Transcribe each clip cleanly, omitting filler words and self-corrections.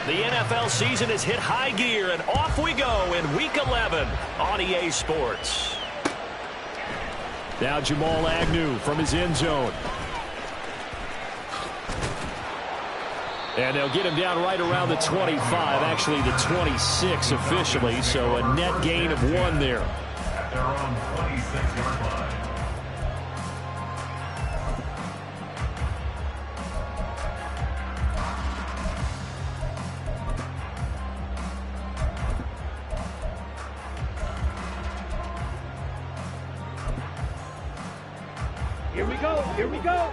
The NFL season has hit high gear, and off we go in Week 11 on EA Sports. Now Jamal Agnew from his end zone. And they'll get him down right around the 25, actually the 26 officially, so a net gain of 1 there. At their own 26-yard line. Here we go, here we go.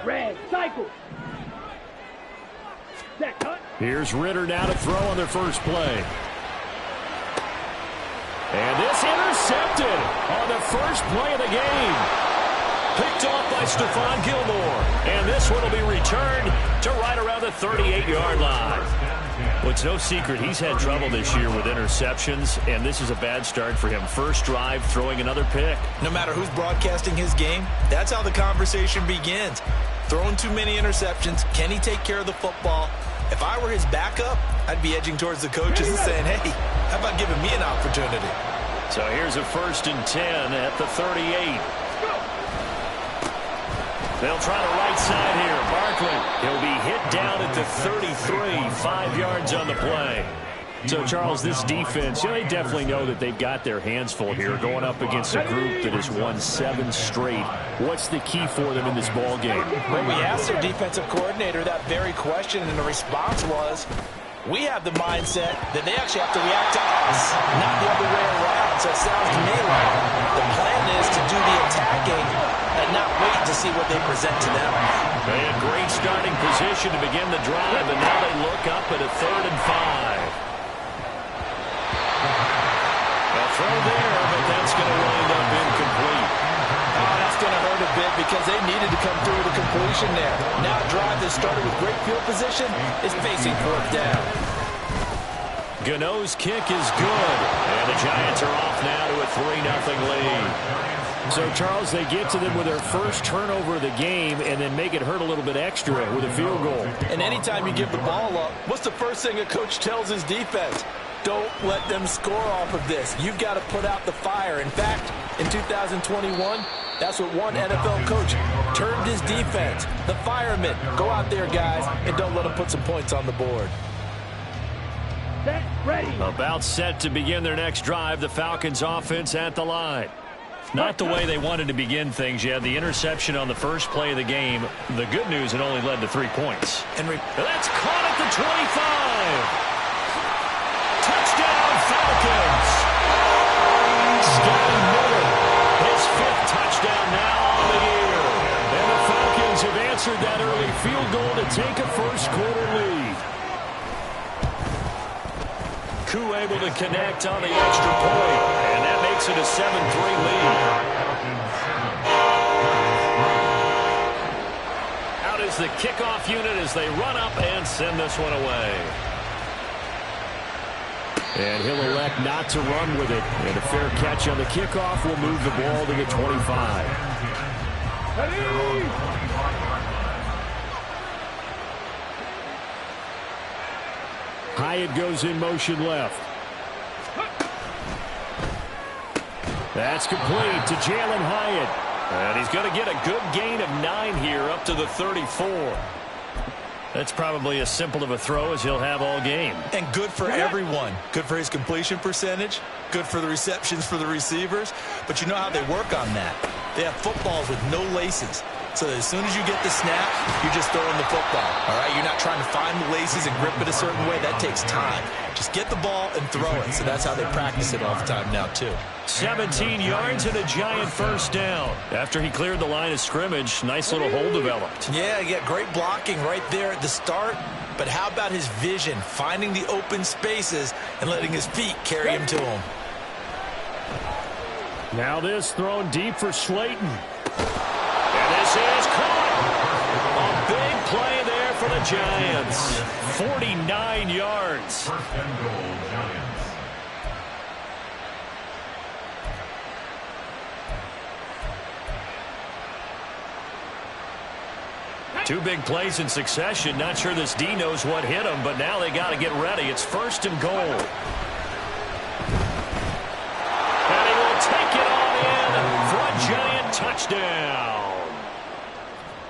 Red, cycle. Set, cut. Here's Ritter now to throw on their first play. And this intercepted on the first play of the game. Picked off by Stephon Gilmore. And this one will be returned to right around the 38-yard line. Well, it's no secret he's had trouble this year with interceptions, and this is a bad start for him. First drive, throwing another pick. No matter who's broadcasting his game, that's how the conversation begins. Throwing too many interceptions, can he take care of the football? If I were his backup, I'd be edging towards the coaches and saying, hey, how about giving me an opportunity? So here's a 1st and 10 at the 38. They'll try the right side here. Barkley, he'll be hit down at the 33, 5 yards on the play. So, Charles, this defense, they definitely know that they've got their hands full here going up against a group that has won 7 straight. What's the key for them in this ball game? When we asked their defensive coordinator that very question, and the response was, we have the mindset that they actually have to react to us, not the other way around. So it sounds to me like the plan is to do the attacking and not wait to see what they present to them. They had great starting position to begin the drive, and now they look up at a 3rd and 5. A throw there, but that's going to wind up incomplete. Oh, that's going to hurt a bit because they needed to come through with a completion there. Now a drive that started with great field position is facing 4th down. Gano's kick is good, and the Giants are off now to a 3-0 lead. So, Charles, they get to them with their first turnover of the game and then make it hurt a little bit extra with a field goal. And anytime you give the ball up, what's the first thing a coach tells his defense? Don't let them score off of this. You've got to put out the fire. In fact, in 2021, that's what one NFL coach termed his defense. The firemen. Go out there, guys, and don't let them put some points on the board. Set, ready. About set to begin their next drive, the Falcons offense at the line. Not the way they wanted to begin things. You had the interception on the first play of the game. The good news, it only led to 3 points. That's caught at the 25. Touchdown, Falcons. Scotty Miller, His 5th touchdown now on the year. and the Falcons have answered that early field goal to take a first-quarter lead. Koo able to connect on the extra point, and that makes it a 7-3 lead. Out is the kickoff unit as they run up and send this one away. And he'll elect not to run with it. And a fair catch on the kickoff will move the ball to the 25. Hyatt goes in motion left. That's complete to Jalen Hyatt. And he's going to get a good gain of 9 here up to the 34. That's probably as simple of a throw as he'll have all game. And good for everyone. Good for his completion percentage. Good for the receptions for the receivers. But you know how they work on that. They have footballs with no laces. So as soon as you get the snap, you're just throwing the football. All right, you're not trying to find the laces and grip it a certain way. That takes time. Just get the ball and throw it. So that's how they practice it all the time now, too. 17 yards and a Giant first down. After he cleared the line of scrimmage, nice little hole developed. Yeah, great blocking right there at the start. But how about his vision, finding the open spaces and letting his feet carry him to him? Now this thrown deep for Slayton. And this is caught. A big play there for the Giants. 49 yards. First and goal, Giants. Two big plays in succession. Not sure this D knows what hit him, but now they got to get ready. It's 1st and goal. And he will take it on in for a Giant touchdown.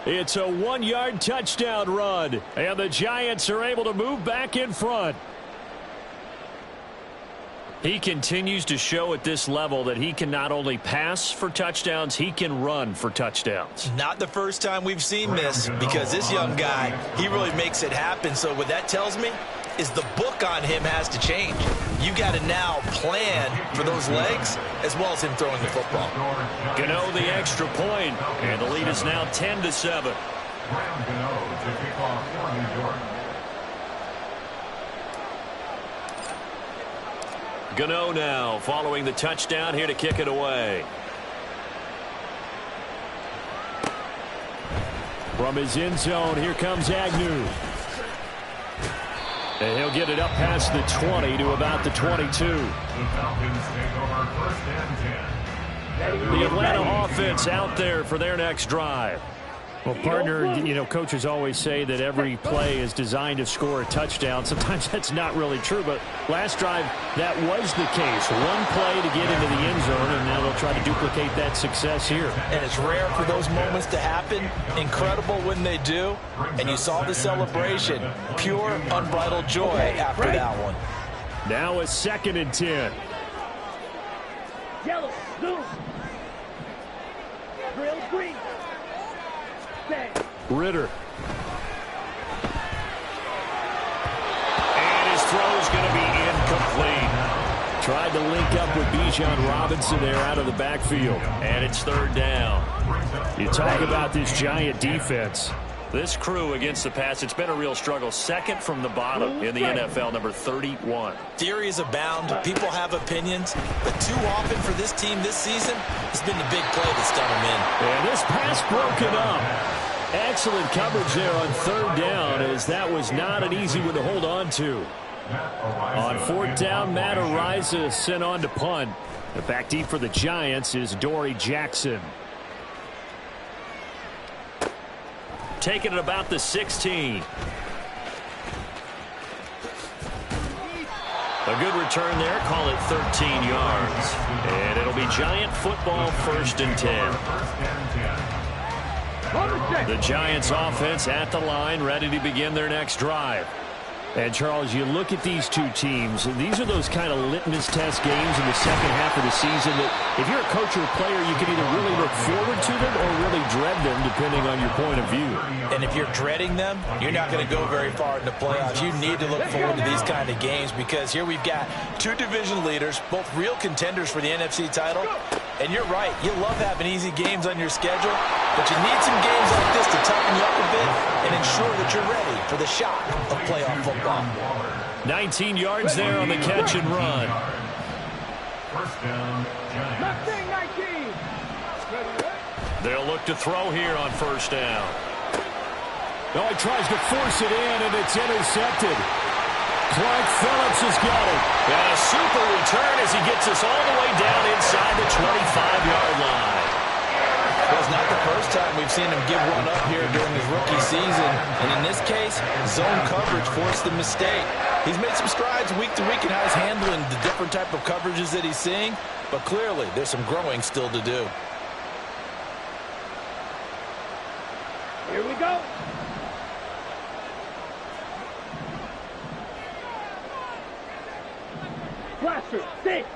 It's a 1-yard touchdown run, and the Giants are able to move back in front. He continues to show at this level that he can not only pass for touchdowns, he can run for touchdowns. Not the first time we've seen this, because this young guy, he really makes it happen. So what that tells me is the book on him has to change. You got to now plan for those legs as well as him throwing the football. Gano the extra point, and the lead is now 10-7. Graham Gano to kick off for New York. Gano now following the touchdown here to kick it away. From his end zone, here comes Agnew. And he'll get it up past the 20 to about the 22. The Falcons take over 1st and 10. The Atlanta offense out there for their next drive. Well, partner, you know, coaches always say that every play is designed to score a touchdown. Sometimes that's not really true, but last drive, that was the case. One play to get into the end zone, and now they'll try to duplicate that success here. And it's rare for those moments to happen. Incredible when they do. And you saw the celebration. Pure, unbridled joy after that one. Now a 2nd and 10. Yellow, blue. Drill, green. Ritter. And his throw's going to be incomplete. Tried to link up with Bijan Robinson there out of the backfield. And it's 3rd down. You talk about this Giant defense. This crew against the pass, it's been a real struggle. 2nd from the bottom in the NFL, number 31. Theories abound. People have opinions. But too often for this team this season, it's been the big play that's done them in. And this pass broken up. Excellent coverage there on 3rd down, as that was not an easy one to hold on to. On 4th down, Matt Ariza sent on to punt. The back deep for the Giants is Dory Jackson. Taking it about the 16. A good return there. Call it 13 yards. And it'll be Giant football 1st and 10. The Giants offense at the line, ready to begin their next drive. And, Charles, you look at these two teams, these are those kind of litmus test games in the second half of the season that if you're a coach or a player, you can either really look forward to them or really dread them, depending on your point of view. And if you're dreading them, you're not going to go very far in the playoffs. You need to look forward to these kind of games because here we've got two division leaders, both real contenders for the NFC title. And you're right, you love having easy games on your schedule, but you need some games like this to toughen you up a bit and ensure that you're ready for the shock of playoff football. 19 yards there on the catch and run. 1st down, Giants. 19. They'll look to throw here on 1st down. Oh, he tries to force it in, and it's intercepted. Clark Phillips has got it. And a super return as he gets us all the way down inside the 25-yard line. Well, it's not the first time we've seen him give one up here during his rookie season. And in this case, zone coverage forced the mistake. He's made some strides week to week in how he's handling the different type of coverages that he's seeing. But clearly, there's some growing still to do. Here we go. Blaster, 6.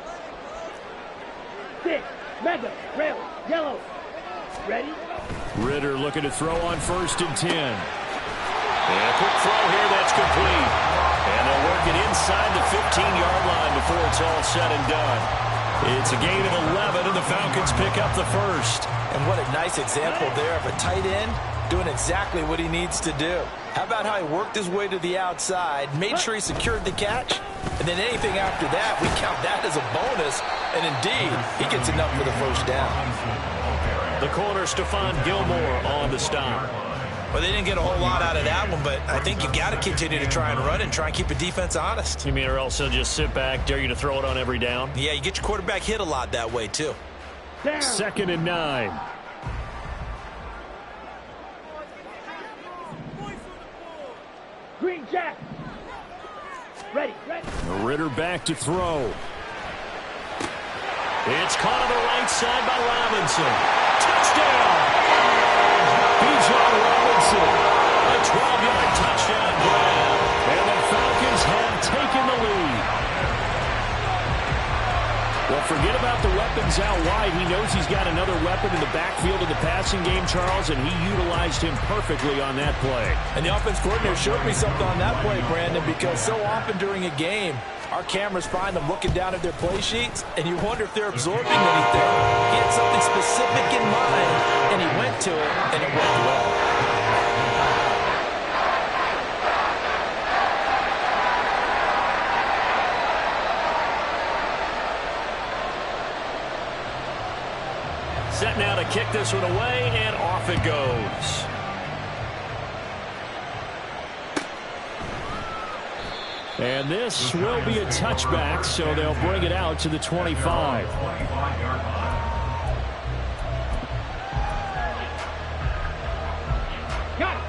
Mega, rail, yellow. Ready? Ritter looking to throw on 1st and 10. And a quick throw here, that's complete. And they'll work it inside the 15-yard line before it's all said and done. It's a gain of 11, and the Falcons pick up the 1st. And what a nice example there of a tight end doing exactly what he needs to do. How about how he worked his way to the outside, made sure he secured the catch, and then anything after that, we count that as a bonus. And indeed, he gets enough for the 1st down. The corner, Stephon Gilmore, on the stop. Well, they didn't get a whole lot out of that one, but I think you've got to continue to try and run and try and keep the defense honest. You mean or else they'll just sit back, dare you to throw it on every down? Yeah, you get your quarterback hit a lot that way, too. Down. 2nd and 9. Green Jack. Ready. Ritter back to throw. It's caught on the right side by Robinson. Touchdown! Bijan Robinson. A 12-yard touchdown grab. And the Falcons have taken the lead. Well, forget about the weapons out wide. He knows he's got another weapon in the backfield of the passing game, Charles, and he utilized him perfectly on that play. And the offense coordinator showed me something on that play, Brandon, because so often during a game, our cameras find them looking down at their play sheets, and you wonder if they're absorbing anything. He had something specific in mind, and he went to it, and it worked well. Set now to kick this one away, and off it goes. And this will be a touchback, so they'll bring it out to the 25.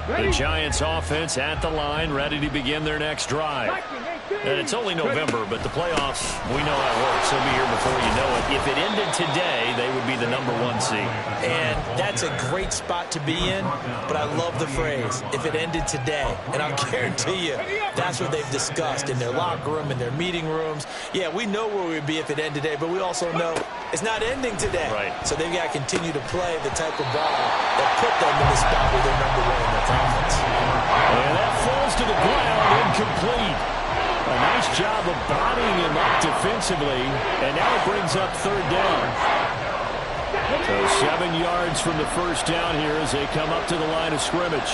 The Giants offense at the line, ready to begin their next drive. And it's only November, but the playoffs, we know how it works. They'll be here before you know it. If it ended today, they would be the #1 seed. And that's a great spot to be in, but I love the phrase, if it ended today. And I'll guarantee you, that's what they've discussed in their locker room, in their meeting rooms. Yeah, we know where we would be if it ended today, but we also know it's not ending today. Right. So they've got to continue to play the type of ball that put them in the spot where they're #1 in their conference. And that falls to the ground, incomplete. A nice job of bodying him up defensively, and now it brings up third down. So 7 yards from the first down here as they come up to the line of scrimmage.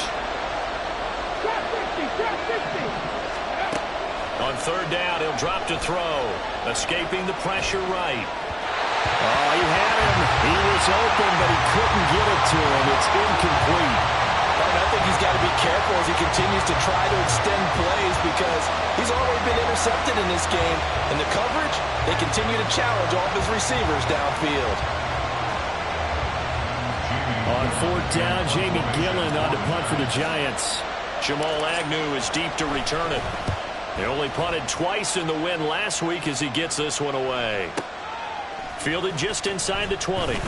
On third down, he'll drop to throw. Escaping the pressure right. Oh, he had him. He was open, but he couldn't get it to him. It's incomplete. I think he's got to be careful as he continues to try to extend plays because he's already been intercepted in this game. And the coverage, they continue to challenge all of his receivers downfield. On fourth down, Jamie Gillen on to punt for the Giants. Jamal Agnew is deep to return it. He only punted twice in the win last week as he gets this one away. Fielded just inside the 20.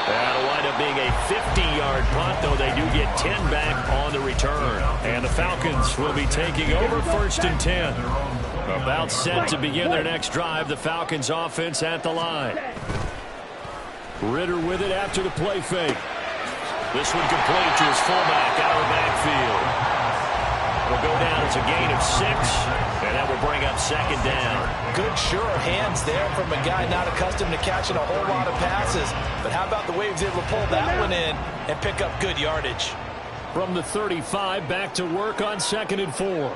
That'll wind up being a 50-yard punt, though they do get 10 back on the return. And the Falcons will be taking over first and 10. About set to begin their next drive, the Falcons offense at the line. Ritter with it after the play fake. This one complete to his fullback out of the backfield. It'll go down as a gain of 6, and that will bring up second down. Good, sure hands there from a guy not accustomed to catching a whole lot of passes. But how about the way he was able to pull that one in and pick up good yardage? From the 35, back to work on 2nd and 4.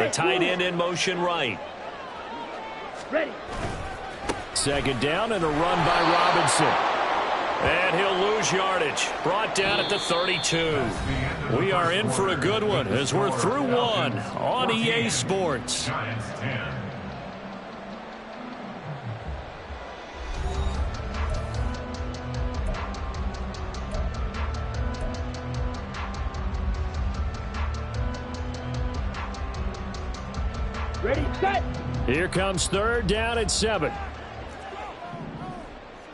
The tight end in motion right. Ready. Second down and a run by Robinson. And he'll lose yardage. Brought down at the 32. We are in for a good one as we're through one on EA Sports. Giants 10. Ready, set. Here comes third down at 7.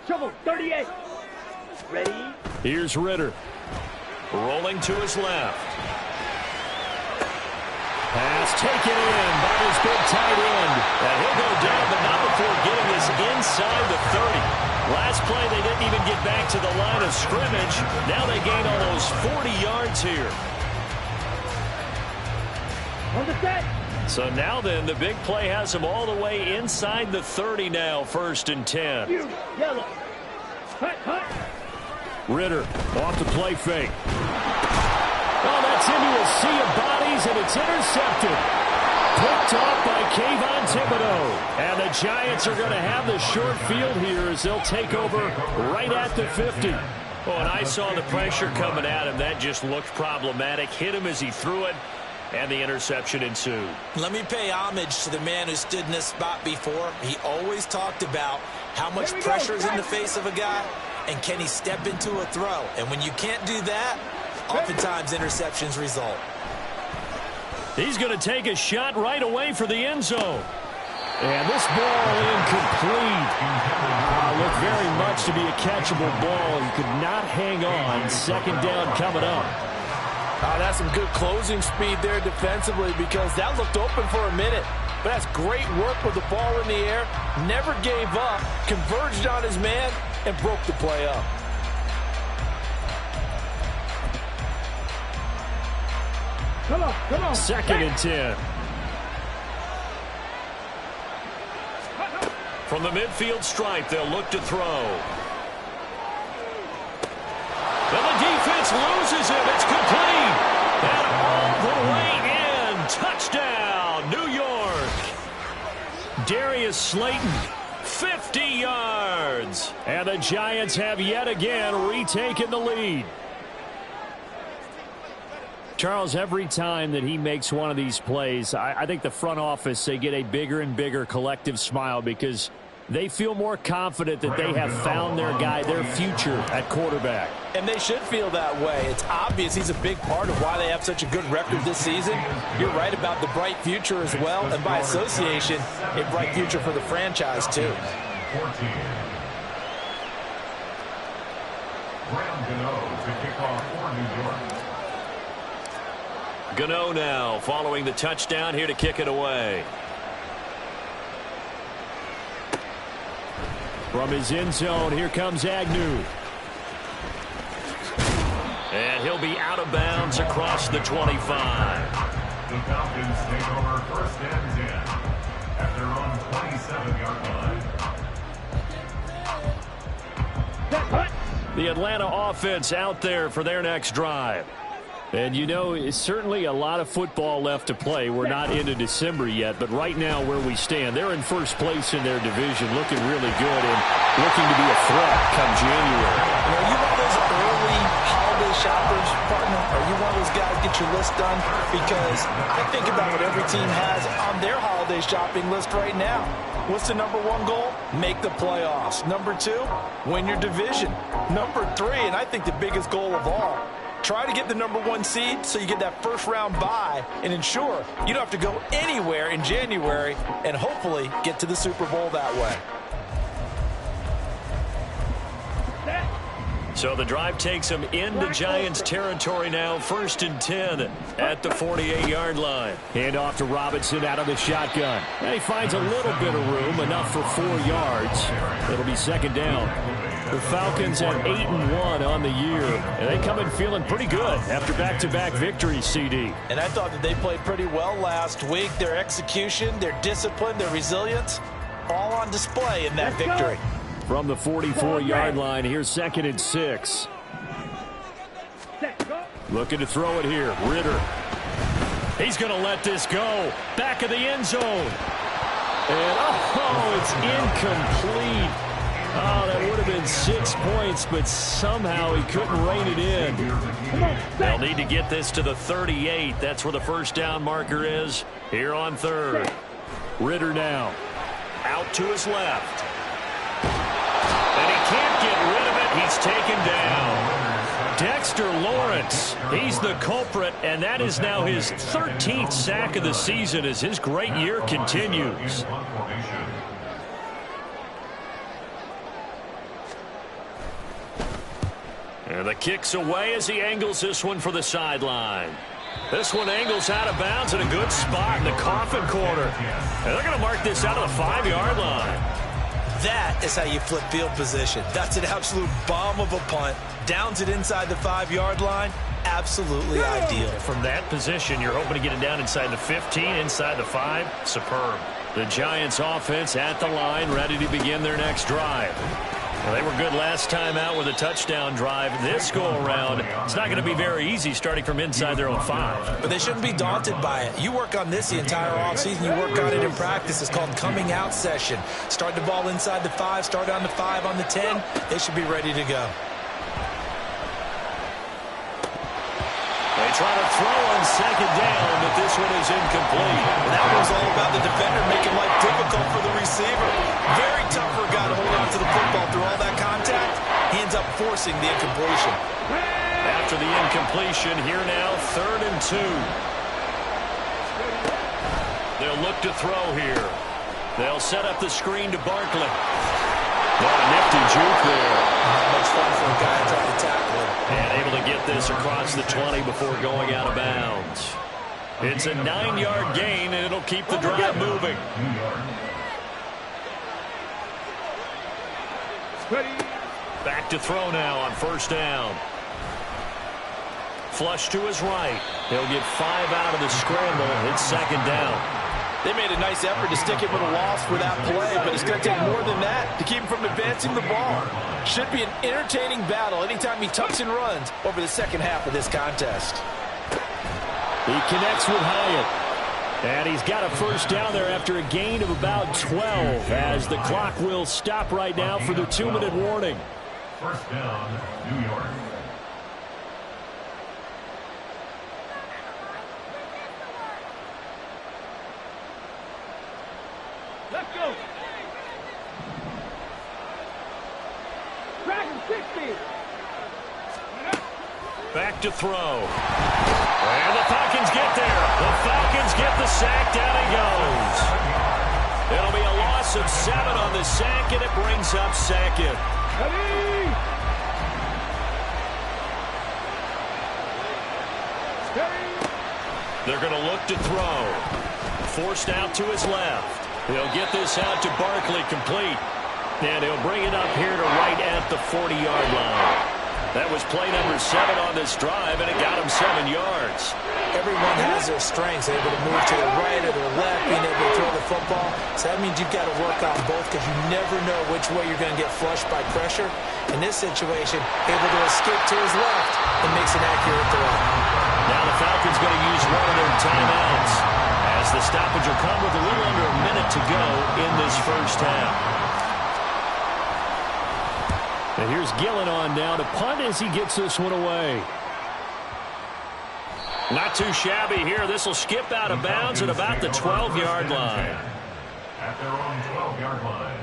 Shovel, 38. Ready. Here's Ritter. Rolling to his left. Pass taken in by his big tight end. And he'll go down, but not before getting this inside the 30. Last play, they didn't even get back to the line of scrimmage. Now they gain almost 40 yards here. On the set. So now then, the big play has them all the way inside the 30 now, first and 10. You, yellow. Hut, hut. Ritter off the play fake. Oh, that's into a sea of bodies, and it's intercepted. Picked off by Kayvon Thibodeau. And the Giants are going to have the short field here as they'll take over right at the 50. Oh, and I saw the pressure coming at him. That just looked problematic. Hit him as he threw it. and the interception ensued. Let me pay homage to the man who stood in this spot before. He always talked about how much pressure is in the face of a guy, and can he step into a throw. And when you can't do that, oftentimes interceptions result. He's going to take a shot right away for the end zone. And this ball incomplete. Looked very much to be a catchable ball. He could not hang on. Second down coming up. That's some good closing speed there defensively, because that looked open for a minute. But that's great work with the ball in the air. Never gave up, converged on his man, and broke the play up. Come on. Second and 10. From the midfield stripe, they'll look to throw. And the defense loses it. It's complete. And all the way in. Touchdown, New York. Darius Slayton. 50 yards. And the Giants have yet again retaken the lead. Charles, every time that he makes one of these plays, I think the front office, they get a bigger and bigger collective smile, because they feel more confident that they have found their guy, their future at quarterback. And they should feel that way. It's obvious he's a big part of why they have such a good record this season. You're right about the bright future as well, and by association, a bright future for the franchise too. 14. Graham Gano to kick off for New York. Gano now following the touchdown, here to kick it away. From his end zone, here comes Agnew. And he'll be out of bounds across the 25. The Falcons take over first and 10 at their own 27-yard line. The Atlanta offense out there for their next drive. And you know, it's certainly a lot of football left to play. We're not into December yet, but right now where we stand, they're in first place in their division, looking really good and looking to be a threat come January. Are you one of those early holiday shoppers, partner? Are you one of those guys get your list done? Because I think about what every team has on their holiday shopping list right now. What's the number one goal? Make the playoffs. Number two, win your division. Number three, and I think the biggest goal of all, try to get the number one seed so you get that first round bye and ensure you don't have to go anywhere in January and hopefully get to the Super Bowl that way. So the drive takes them into Giants territory now. First and 10 at the 48-yard line. Hand off to Robinson out of the shotgun. And he finds a little bit of room, enough for 4 yards. It'll be second down. The Falcons at 8-1 on the year, and they come in feeling pretty good after back-to-back victories, CD. And I thought that they played pretty well last week. Their execution, their discipline, their resilience, all on display in that victory. From the 44-yard line, here's second and 6. Looking to throw it here. Ritter. He's going to let this go. Back of the end zone. And, it's incomplete. Oh, that would have been 6 points, but somehow he couldn't rein it in. They'll need to get this to the 38. That's where the first down marker is here on third. Ritter now. Out to his left. And he can't get rid of it. He's taken down. Dexter Lawrence, he's the culprit, and that is now his 13th sack of the season as his great year continues. And the kick's away as he angles this one for the sideline. This one angles out of bounds in a good spot in the coffin corner. And they're going to mark this out of the 5-yard line. That is how you flip field position. That's an absolute bomb of a punt. Downs it inside the 5-yard line. Absolutely ideal. From that position, you're hoping to get it down inside the 15, inside the 5. Superb. The Giants offense at the line, ready to begin their next drive. Well, they were good last time out with a touchdown drive. This go-around, it's not going to be very easy starting from inside their own 5. But they shouldn't be daunted by it. You work on this the entire offseason. You work on it in practice. It's called coming out session. Start the ball inside the 5, start on the 5, on the 10. They should be ready to go. They try to throw on second down, but this one is incomplete. And that was all about the defender making life difficult for the receiver. Very tough for a guy to hold on to the football through all that contact. He ends up forcing the incompletion. After the incompletion, here now, 3rd and 2. They'll look to throw here. They'll set up the screen to Barkley. What a nifty juke there. Not much fun for a guy trying to tackle him. And able to get this across the 20 before going out of bounds. It's a 9-yard gain, and it'll keep the drive moving. Back to throw now on 1st down. Flush to his right. He'll get 5 out of the scramble. It's 2nd down. They made a nice effort to stick him with a loss for that play, but it's going to take more than that to keep him from advancing the ball. Should be an entertaining battle anytime he tucks and runs over the second half of this contest. He connects with Hyatt. And he's got a 1st down there after a gain of about 12 as the clock will stop right now for the 2-minute warning. 1st down, New York. Let's go. Dragon 60. Back to throw. And the Falcons get there. The Falcons get the sack. Down he goes. It'll be a loss of 7 on the sack, and it brings up 2nd. Ready. They're going to look to throw. Forced out to his left. He'll get this out to Barkley, complete. And he'll bring it up here to right at the 40-yard line. That was play number 7 on this drive, and it got him 7 yards. Everyone has their strengths, able to move to the right or the left, being able to throw the football. So that means you've got to work on both because you never know which way you're going to get flushed by pressure. In this situation, able to escape to his left and makes an accurate throw. Now the Falcons going to use one of their timeouts as the stoppage will come with a little under a minute to go in this 1st half. And here's Gillen on now to punt as he gets this one away. Not too shabby here. This will skip out of bounds at about the 12-yard line. At their own 12-yard line.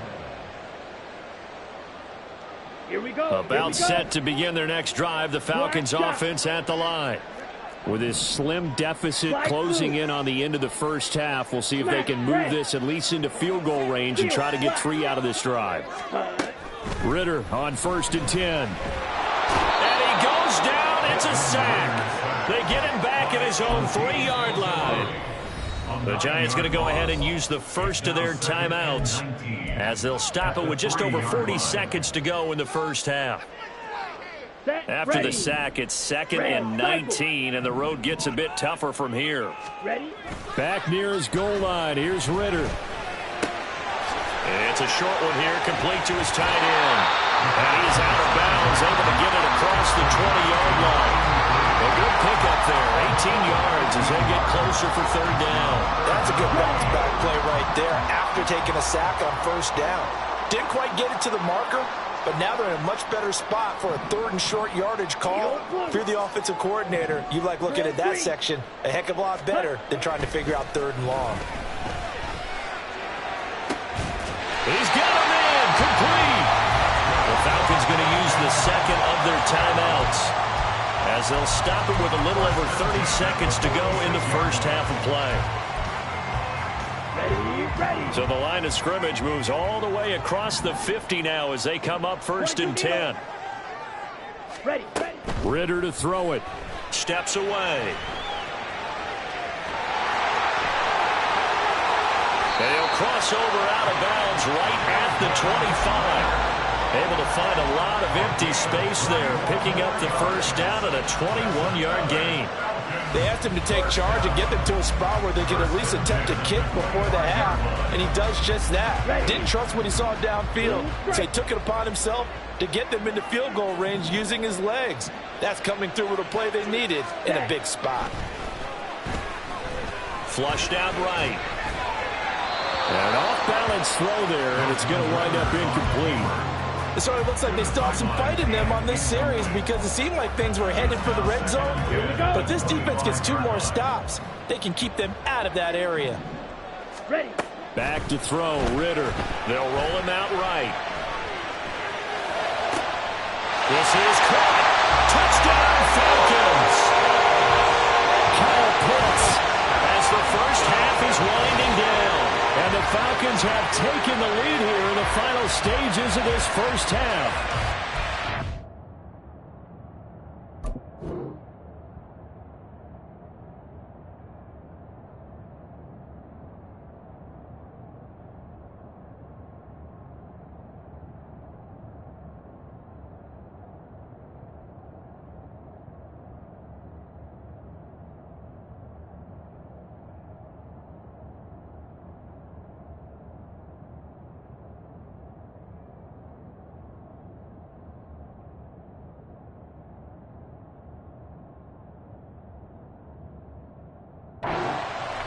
Here we go. About set to begin their next drive. The Falcons offense at the line. With this slim deficit closing in on the end of the 1st half, we'll see if they can move this at least into field goal range and try to get 3 out of this drive. Ritter on 1st and 10. And he goes down. It's a sack. They get him back at his own 3-yard line. The Giants going to go ahead and use the first of their timeouts as they'll stop it with just over 40 seconds to go in the 1st half. After the sack, it's 2nd and 19, and the road gets a bit tougher from here. Back near his goal line. Here's Ritter. It's a short one here, complete to his tight end. And he's out of bounds, able to get it across the 20-yard line. A good pickup there, 18 yards as they get closer for 3rd down. That's a good bounce-back play right there after taking a sack on 1st down. Didn't quite get it to the marker, but now they're in a much better spot for a 3rd and short yardage call. If you're the offensive coordinator, you like looking at that section a heck of a lot better than trying to figure out 3rd and long. He's got him in, complete. The Falcons going to use the 2nd of their timeouts as they'll stop it with a little over 30 seconds to go in the 1st half of play. So the line of scrimmage moves all the way across the 50 now as they come up 1st and 10. Ritter to throw it. Steps away. And he'll cross over out of bounds right at the 25. Able to find a lot of empty space there, picking up the 1st down and a 21-yard gain. They asked him to take charge and get them to a spot where they could at least attempt a kick before the half, and he does just that. Didn't trust what he saw downfield, so he took it upon himself to get them into field goal range using his legs. That's coming through with a play they needed in a big spot. Flushed out right. An off-balance throw there, and it's going to wind up incomplete. It sort of looks like they still have some fight in them on this series because it seemed like things were headed for the red zone. But if this defense gets 2 more stops, they can keep them out of that area. Ready. Back to throw, Ritter. They'll roll him out right. This is caught. Touchdown, Falcons. Kyle Pitts as the first half is winding down. And the Falcons have taken the lead here in the final stages of this first half.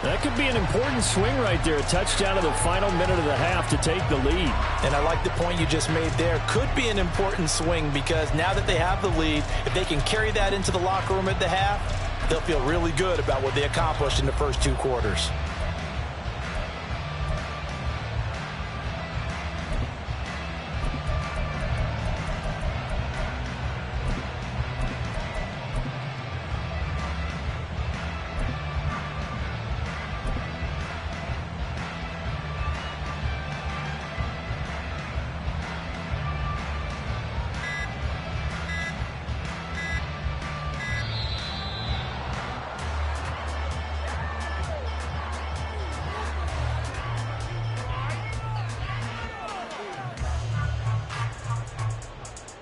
That could be an important swing right there. A touchdown in the final minute of the half to take the lead. And I like the point you just made there. Could be an important swing because now that they have the lead, if they can carry that into the locker room at the half, they'll feel really good about what they accomplished in the first 2 quarters.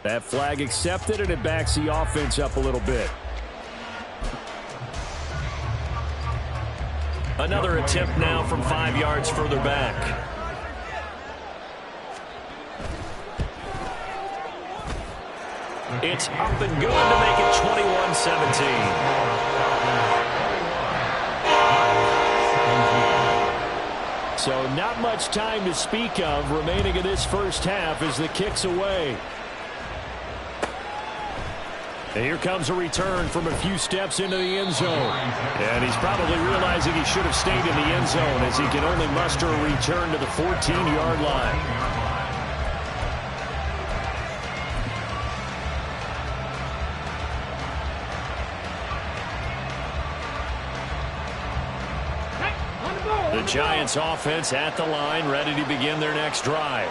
That flag accepted, and it backs the offense up a little bit. Another attempt now from 5 yards further back. It's up and good to make it 21-17. So not much time to speak of remaining in this first half as the kick's away. And here comes a return from a few steps into the end zone. And he's probably realizing he should have stayed in the end zone as he can only muster a return to the 14-yard line. The Giants offense at the line, ready to begin their next drive.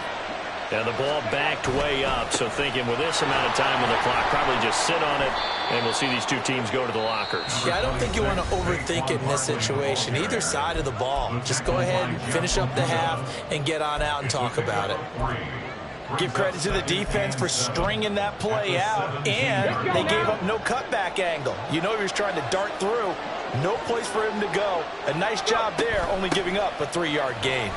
And the ball backed way up, so thinking with this amount of time on the clock, probably just sit on it, and we'll see these 2 teams go to the lockers. Yeah, I don't think you want to overthink it in this situation. Either side of the ball. Just go ahead, finish up the half, and get on out and talk about it. Give credit to the defense for stringing that play out, and they gave up no cutback angle. You know he was trying to dart through. No place for him to go. A nice job there, only giving up a 3-yard gain.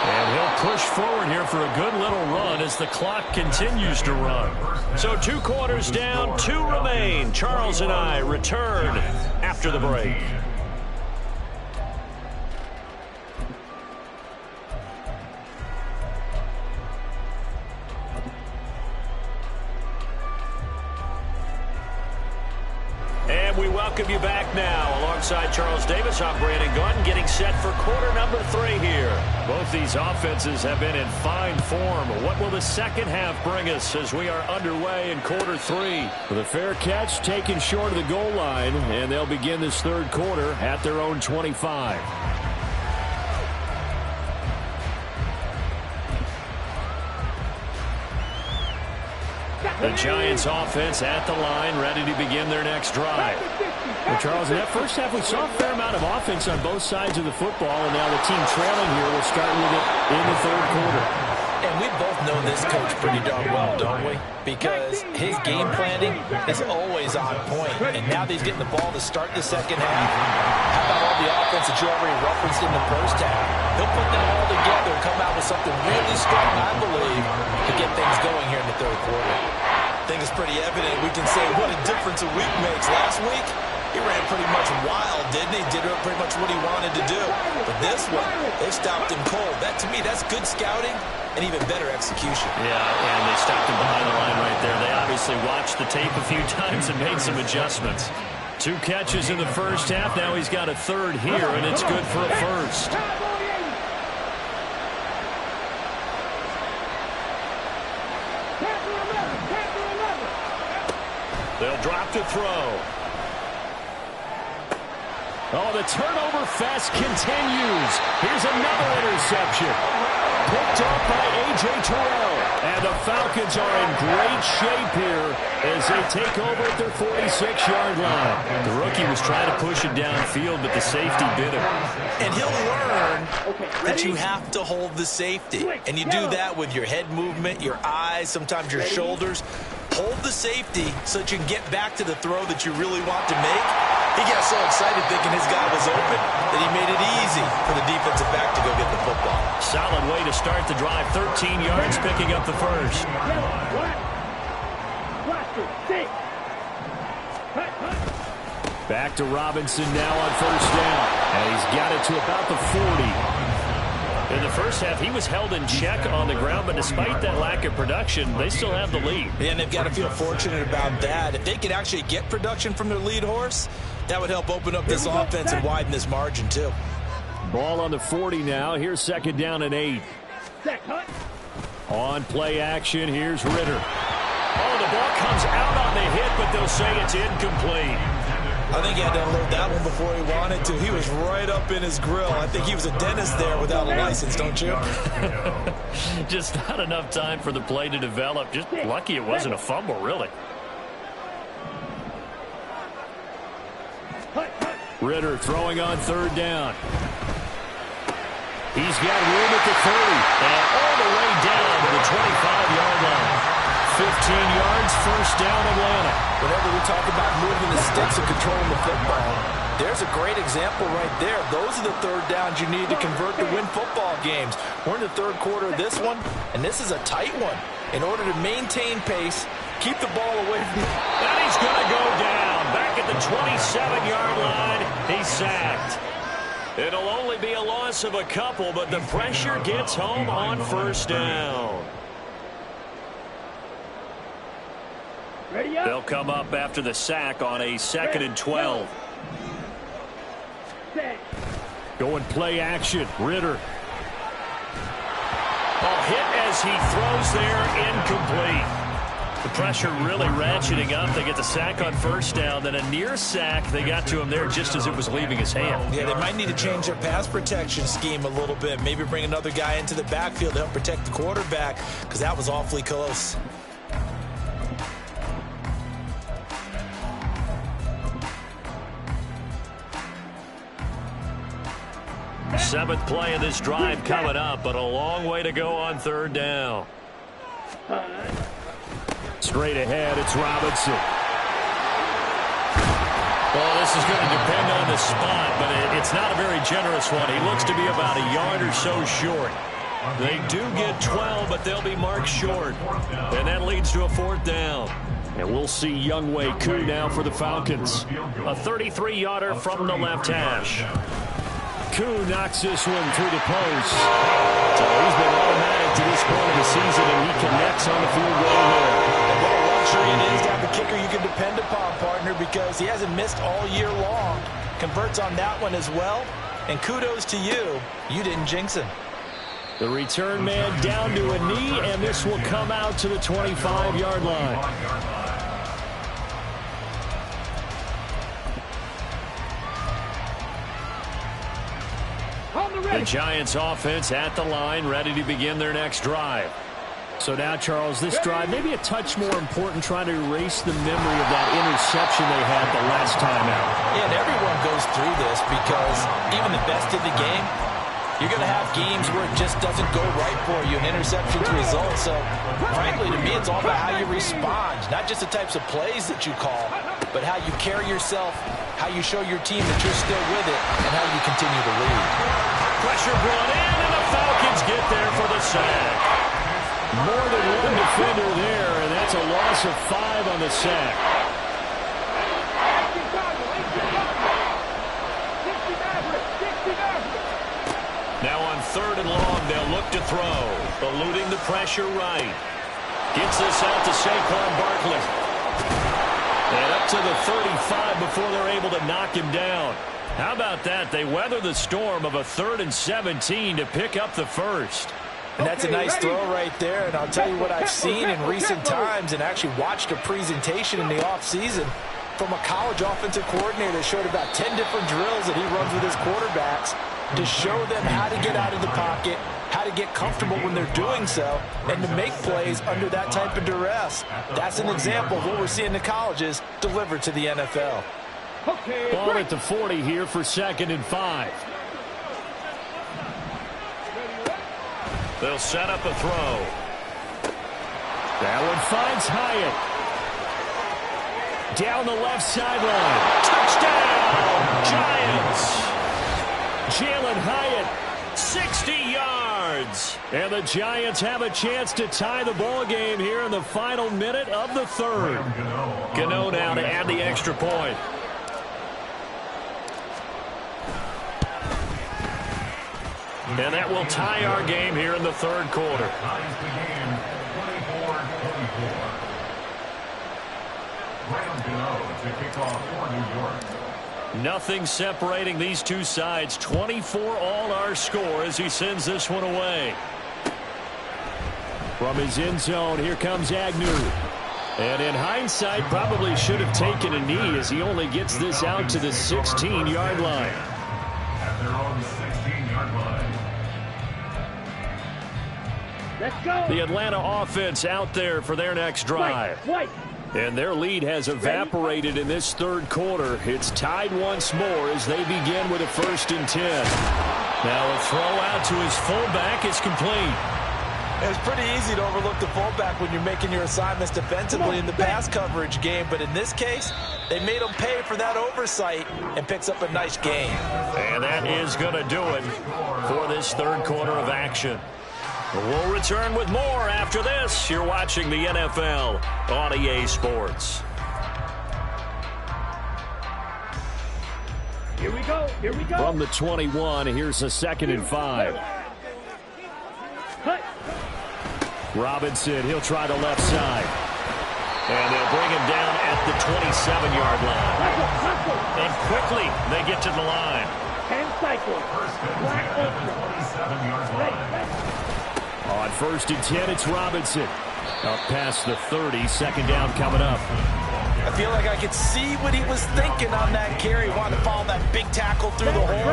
And he'll push forward here for a good little run as the clock continues to run. So 2 quarters down, 2 remain. Charles and I return after the break. And we welcome you back now. Alongside Charles Davis, I'm Brandon Gordon, getting set for quarter number 3 here. Both these offenses have been in fine form. What will the second half bring us as we are underway in quarter 3? With a fair catch taken short of the goal line, and they'll begin this 3rd quarter at their own 25. The Giants offense at the line, ready to begin their next drive. Well, Charles, in that first half, we saw a fair amount of offense on both sides of the football, and now the team trailing here will start with it in the 3rd quarter. And we both know this coach pretty darn well, don't we? Because his game planning is always on point. And now that he's getting the ball to start the second half, how about all the offense that you already referenced in the first half? He'll put them all together and come out with something really strong, I believe, to get things going here in the 3rd quarter. I think it's pretty evident. We can say what a difference a week makes. Last week, he ran pretty much wild, didn't he? Did pretty much what he wanted to do. But this one, they stopped him cold. That to me, that's good scouting and even better execution. Yeah, and they stopped him behind the line right there. They obviously watched the tape a few times and made some adjustments. 2 catches in the first half. Now he's got a third here, and it's good for a first. They'll drop to throw. Oh, the turnover fest continues. Here's another interception. Picked up by A.J. Terrell. And the Falcons are in great shape here as they take over at their 46-yard line. The rookie was trying to push it downfield, but the safety bit him. And he'll learn that you have to hold the safety. And you do that with your head movement, your eyes, sometimes your shoulders. Hold the safety so that you can get back to the throw that you really want to make. He got so excited thinking his guy was open that he made it easy for the defensive back to go get the football. Solid way to start the drive. 13 yards, picking up the first. Back to Robinson now on first down. And he's got it to about the 40. In the first half, he was held in check on the ground, but despite that lack of production, they still have the lead. And they've got to feel fortunate about that. If they could actually get production from their lead horse, that would help open up this offense and widen this margin, too. Ball on the 40 now. Here's second down and 8. On play action, here's Ritter. Oh, the ball comes out on the hit, but they'll say it's incomplete. I think he had to unload that one before he wanted to. He was right up in his grill. I think he was a dentist there without a license, don't you? Just not enough time for the play to develop. Just lucky it wasn't a fumble, really. Ritter throwing on third down. He's got room at the 30. And all the way down to the 25-yard line. 15 yards, first down, Atlanta. Whenever we talk about moving the sticks and controlling the football, there's a great example right there. Those are the third downs you need to convert to win football games. We're in the third quarter of this one, and this is a tight one. In order to maintain pace, keep the ball away from you. And he's going to go down. Back at the 27-yard line, he's sacked. It'll only be a loss of a couple, but the pressure gets home on first down. They'll come up after the sack on a 2nd and 12. Going play action. Ritter. Oh, hit as he throws there, incomplete. The pressure really ratcheting up. They get the sack on first down. Then a near sack. They got to him there just as it was leaving his hand. Yeah, they might need to change their pass protection scheme a little bit. Maybe bring another guy into the backfield to help protect the quarterback, because that was awfully close. Seventh play of this drive coming up, but a long way to go on third down. Straight ahead, it's Robinson. Well, this is going to depend on the spot, but it's not a very generous one. He looks to be about a yard or so short. They do get 12, but they'll be marked short. And that leads to a fourth down. And we'll see Younghoe Koo now for the Falcons. A 33-yarder from the left hash. Koo knocks this one through the post. So he's been automatic to this point of the season, and he connects on the field goal there. And what a luxury it is to have a kicker you can depend upon, partner, because he hasn't missed all year long. Converts on that one as well. And kudos to you. You didn't jinx him. The return man down to a knee, and this will come out to the 25-yard line. The Giants offense at the line, ready to begin their next drive. So now, Charles, this drive maybe a touch more important, trying to erase the memory of that interception they had the last time out. Yeah, and everyone goes through this because even the best of the game, you're going to have games where it just doesn't go right for you, and interceptions result. So, frankly, to me, it's all about how you respond, not just the types of plays that you call, but how you carry yourself, how you show your team that you're still with it, and how you continue to lead. Pressure brought in, and the Falcons get there for the sack. More than one defender there, and that's a loss of 5 on the sack. Now on third and long, they'll They'll look to throw. Eluding the pressure right. Gets this out to Saquon Barkley. And up to the 35 before they're able to knock him down. How about that? They weather the storm of a 3rd and 17 to pick up the first. And that's a nice throw right there. And I'll tell you what I've seen in recent times and actually watched a presentation in the offseason from a college offensive coordinator that showed about 10 different drills that he runs with his quarterbacks to show them how to get out of the pocket, how to get comfortable when they're doing so, and to make plays under that type of duress. That's an example of what we're seeing in the colleges delivered to the NFL. Ball at the 40 here for 2nd and 5. They'll set up a throw. That one finds Hyatt. Down the left sideline. Touchdown, Giants. Jalen Hyatt, 60 yards. And the Giants have a chance to tie the ball game here in the final minute of the 3rd. Gano now to add the extra point. And that will tie our game here in the 3rd quarter. Ties the game 24-24. Graham Gano to kick off for New York. Nothing separating these two sides. 24 all our score as he sends this one away. From his end zone, here comes Agnew. And in hindsight, probably should have taken a knee as he only gets this out to the 16-yard line. At their own 16-yard line. Let's go. The Atlanta offense out there for their next drive. White. And their lead has evaporated in this 3rd quarter. It's tied once more as they begin with a 1st and 10. Now a throw out to his fullback is complete. It's pretty easy to overlook the fullback when you're making your assignments defensively in the pass coverage game. But in this case, they made him pay for that oversight and picks up a nice gain. And that is going to do it for this 3rd quarter of action. We'll return with more after this. You're watching the NFL on EA Sports. Here we go. Here we go. From the 21, here's a 2nd and 5. Cut. Robinson, he'll try the left side. And they'll bring him down at the 27-yard line. And quickly, they get to the line. 10 cycles. Black ultra. 27-yard line. On 1st and 10, it's Robinson. Up past the 30, 2nd down coming up. I feel like I could see what he was thinking on that carry. Wanted to follow that big tackle through the hole.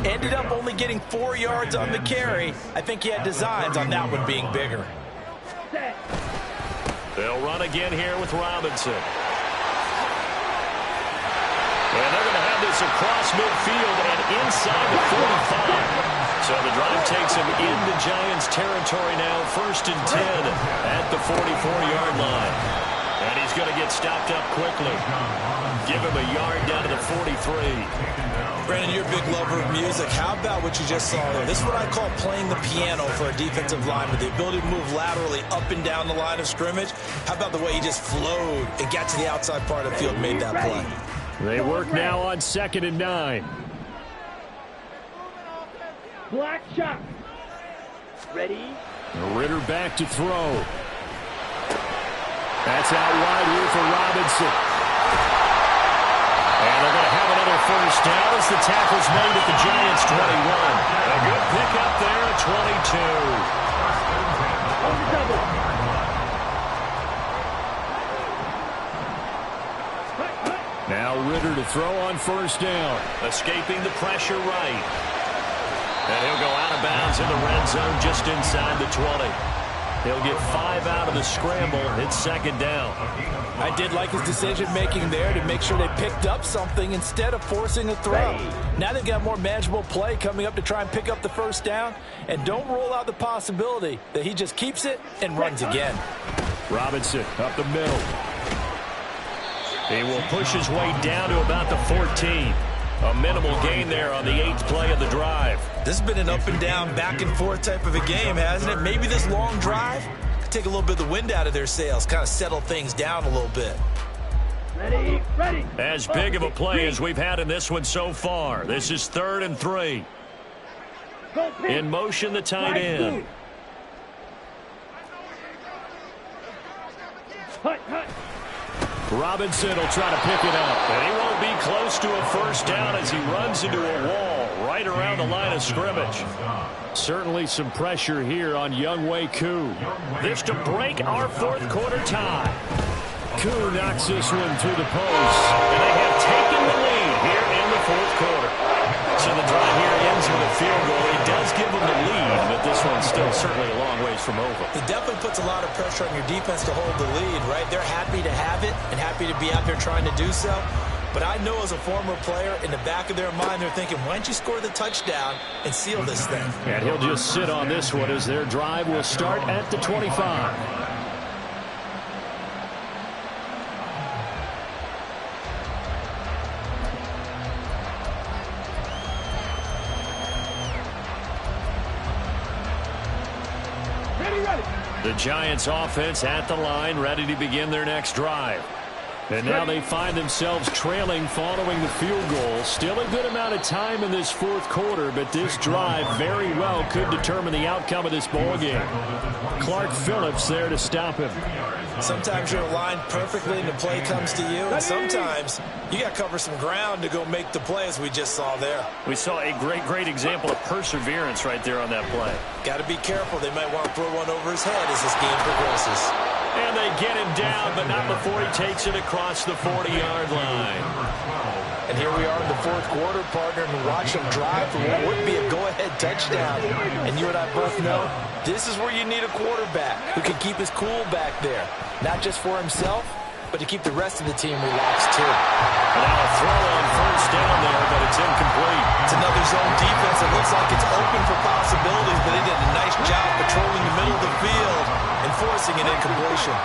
Ended up only getting 4 yards on the carry. I think he had designs on that one being bigger. They'll run again here with Robinson. And they're going to have this across midfield and inside the 45. So the drive takes him into Giants territory now. 1st and 10 at the 44-yard line. And he's going to get stopped up quickly. Give him a yard down to the 43. Brandon, you're a big lover of music. How about what you just saw there? This is what I call playing the piano for a defensive lineman. The ability to move laterally up and down the line of scrimmage. How about the way he just flowed and got to the outside part of the field and made that play? They work now on 2nd and 9. Black shot. Ready? Ritter back to throw. That's out wide here for Robinson. And they're going to have another 1st down as the tackle's made at the Giants' 21. A good pickup there at 22. Now Ritter to throw on 1st down. Escaping the pressure right. And he'll go out of bounds in the red zone just inside the 20. He'll get 5 out of the scramble. It's 2nd down. I did like his decision-making there to make sure they picked up something instead of forcing a throw. Now they've got more manageable play coming up to try and pick up the 1st down. And don't rule out the possibility that he just keeps it and runs again. Robinson up the middle. He will push his way down to about the 14. A minimal gain there on the 8th play of the drive. This has been an up and down, back and forth type of a game, hasn't it? Maybe this long drive could take a little bit of the wind out of their sails, kind of settle things down a little bit. Ready, ready. As big of a play as we've had in this one so far. This is 3rd and 3. In motion, the tight end. Robinson will try to pick it up. And he won't be close to a first down as he runs into a wall right around the line of scrimmage. Certainly some pressure here on Younghoe Koo. This to break our fourth quarter tie. Koo knocks this one to the post. And they have taken the lead here in the fourth quarter. So the drive here ends with a field goal. It does give them the lead, but this one's still certainly a long ways from over. It definitely puts a lot of pressure on your defense to hold the lead, right? They're happy to have it and happy to be out there trying to do so. But I know as a former player, in the back of their mind, they're thinking, why don't you score the touchdown and seal this thing? And he'll just sit on this one as their drive will start at the 25. The Giants offense at the line, ready to begin their next drive. And now they find themselves trailing following the field goal. Still a good amount of time in this fourth quarter, but this drive very well could determine the outcome of this ball game. Clark Phillips there to stop him. Sometimes you're aligned perfectly and the play comes to you, and sometimes you got to cover some ground to go make the play, as we just saw there. We saw a great example of perseverance right there on that play. Got to be careful. They might want to throw one over his head as this game progresses. And they get him down, but not before he takes it across the 40-yard line. And here we are in the fourth quarter, partner, and watch him drive for what would be a go-ahead touchdown. And you and I both know this is where you need a quarterback who can keep his cool back there. Not just for himself, but to keep the rest of the team relaxed, too. Now a throw on first down there, but it's incomplete. It's another zone defense. It looks like it's open for possibilities, but they did a nice job patrolling the middle of the field and forcing an incompletion.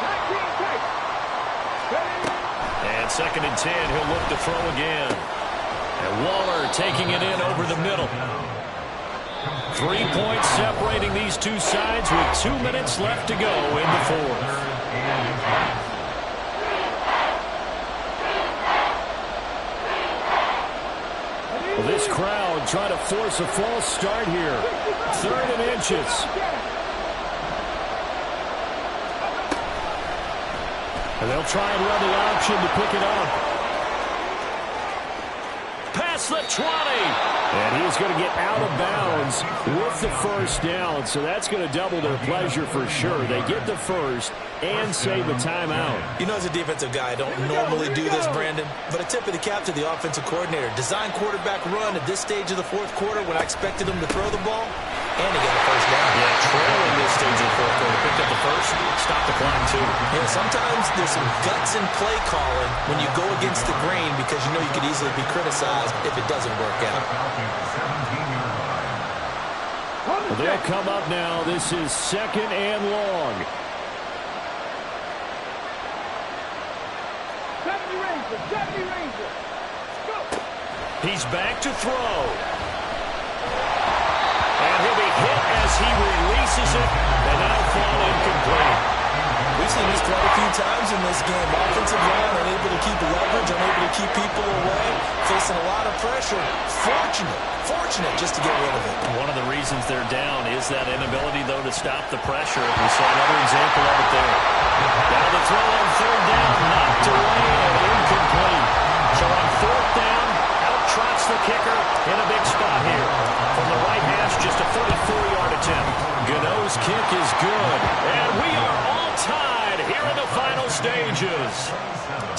And 2nd and 10, he'll look to throw again. And Waller taking it in over the middle. 3 points separating these two sides with 2 minutes left to go in the fourth. Well, this crowd trying to force a false start here. 3rd and inches. And they'll try and run the option to pick it up. Past the 20. And he's going to get out of bounds with the first down. So that's going to double their pleasure for sure. They get the first and save a timeout. You know, as a defensive guy, I don't normally do this, Brandon, but a tip of the cap to the offensive coordinator. Design quarterback run at this stage of the fourth quarter when I expected him to throw the ball, and he got a first down. Yeah, trailing this stage of the fourth quarter. Picked up the first, stopped the clock, too. Yeah, sometimes there's some guts in play calling when you go against the grain because you know you could easily be criticized if it doesn't work out. Well, they'll come up now. This is 2nd and long. He's back to throw. And he'll be hit as he releases it, and that'll fall incomplete. We've seen this quite a few times in this game. Offensive line unable to keep leverage, unable to keep people away, facing a lot of pressure. Fortunate just to get rid of it. One of the reasons they're down is that inability, though, to stop the pressure. We saw another example of it there. Now the throw on 3rd down, knocked away and incomplete. So on 4th down, out trots the kicker in a big spot here. From the right hash, just a 34-yard attempt. Gano's kick is good. And we are all tied here in the final stages.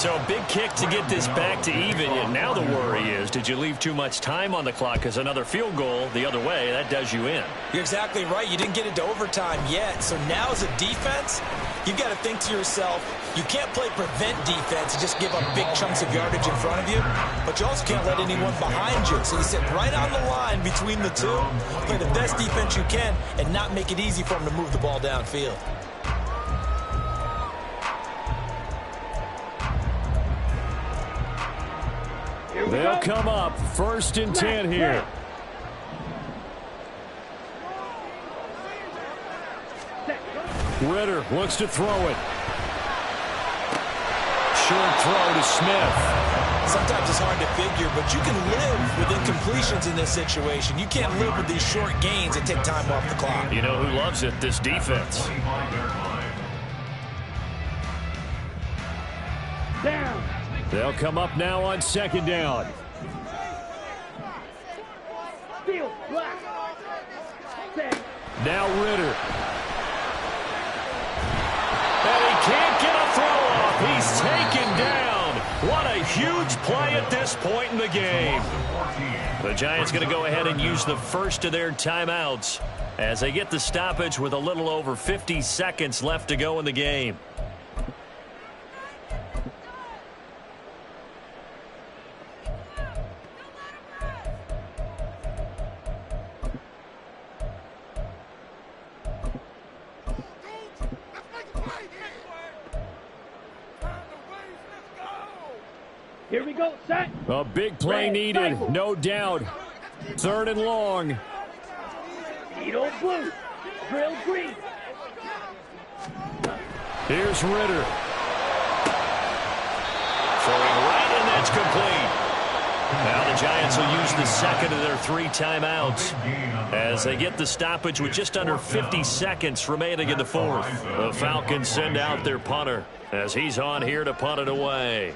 So a big kick to get this back to even. Yet now the worry is, did you leave too much time on the clock? Because another field goal the other way, that does you in. You're exactly right. You didn't get into overtime yet. So now as a defense, you've got to think to yourself, you can't play prevent defense and just give up big chunks of yardage in front of you. But you also can't let anyone behind you. So you sit right on the line between the two, play the best defense you can, and not make it easy for them to move the ball downfield. They'll come up 1st and 10 here. Ritter looks to throw it. Short throw to Smith. Sometimes it's hard to figure, but you can live with incompletions in this situation. You can't live with these short gains and take time off the clock. You know who loves it? This defense. Down. They'll come up now on second down. Field. Black. Set. Now Ritter. And he can't get a throw off. He's taken down. What a huge play at this point in the game. The Giants going to go ahead and use the first of their timeouts as they get the stoppage with a little over 50 seconds left to go in the game. Here we go, set. A big play needed, no doubt. Third and long. Needle blue. Drill green. Here's Ritter. Throwing right, and that's complete. Now the Giants will use the second of their 3 timeouts as they get the stoppage with just under 50 seconds remaining in the fourth. The Falcons send out their punter as he's on here to punt it away.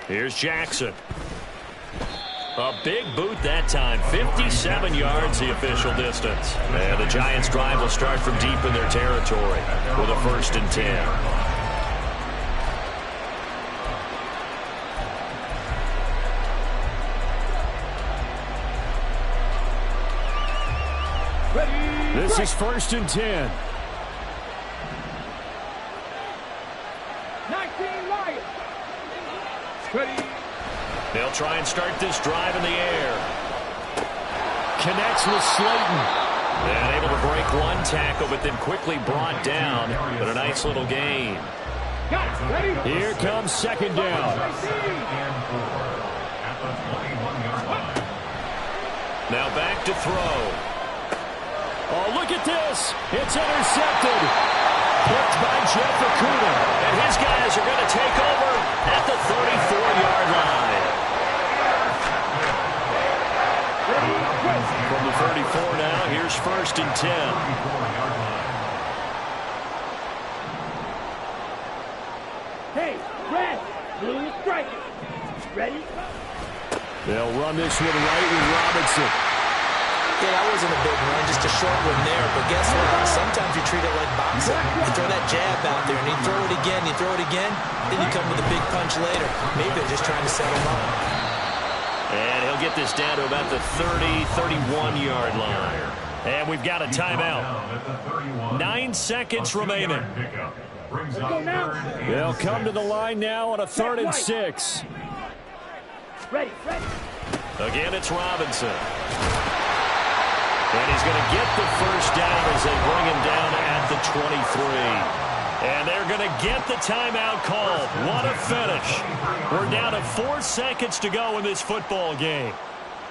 Here's Jackson. A big boot that time. 57 yards the official distance. And the Giants drive will start from deep in their territory with a 1st and 10. This is 1st and 10. 19 Lions. Ready. They'll try and start this drive in the air. Connects with Slayton. And able to break one tackle, but then quickly brought down. But a nice little gain. Got it. Ready. Here comes second down. Now back to throw. Oh, look at this. It's intercepted. Picked by Jeff Okuda. And his guys are going to take over at the 34-yard line. From the 34 now, here's 1st and 10. Hey, red. Blue striker. Ready. They'll run this one right with Robinson. Yeah, that wasn't a big run, just a short one there. But guess what? Sometimes you treat it like boxing. You throw that jab out there, and you throw it again, then you come with a big punch later. Maybe they're just trying to set him up. And he'll get this down to about the 30, 31-yard line. And we've got a timeout. 9 seconds remaining. Let's go now. They'll come to the line now on a 3rd and 6. Ready. Again, it's Robinson. And he's going to get the first down as they bring him down at the 23. And they're going to get the timeout called. What a finish. We're down to 4 seconds to go in this football game.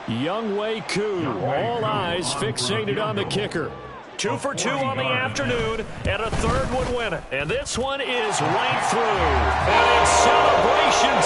Younghoe Koo, all eyes fixated on the kicker. 2 for 2 on the afternoon, and a third would win it. And this one is right through. And it's celebration time.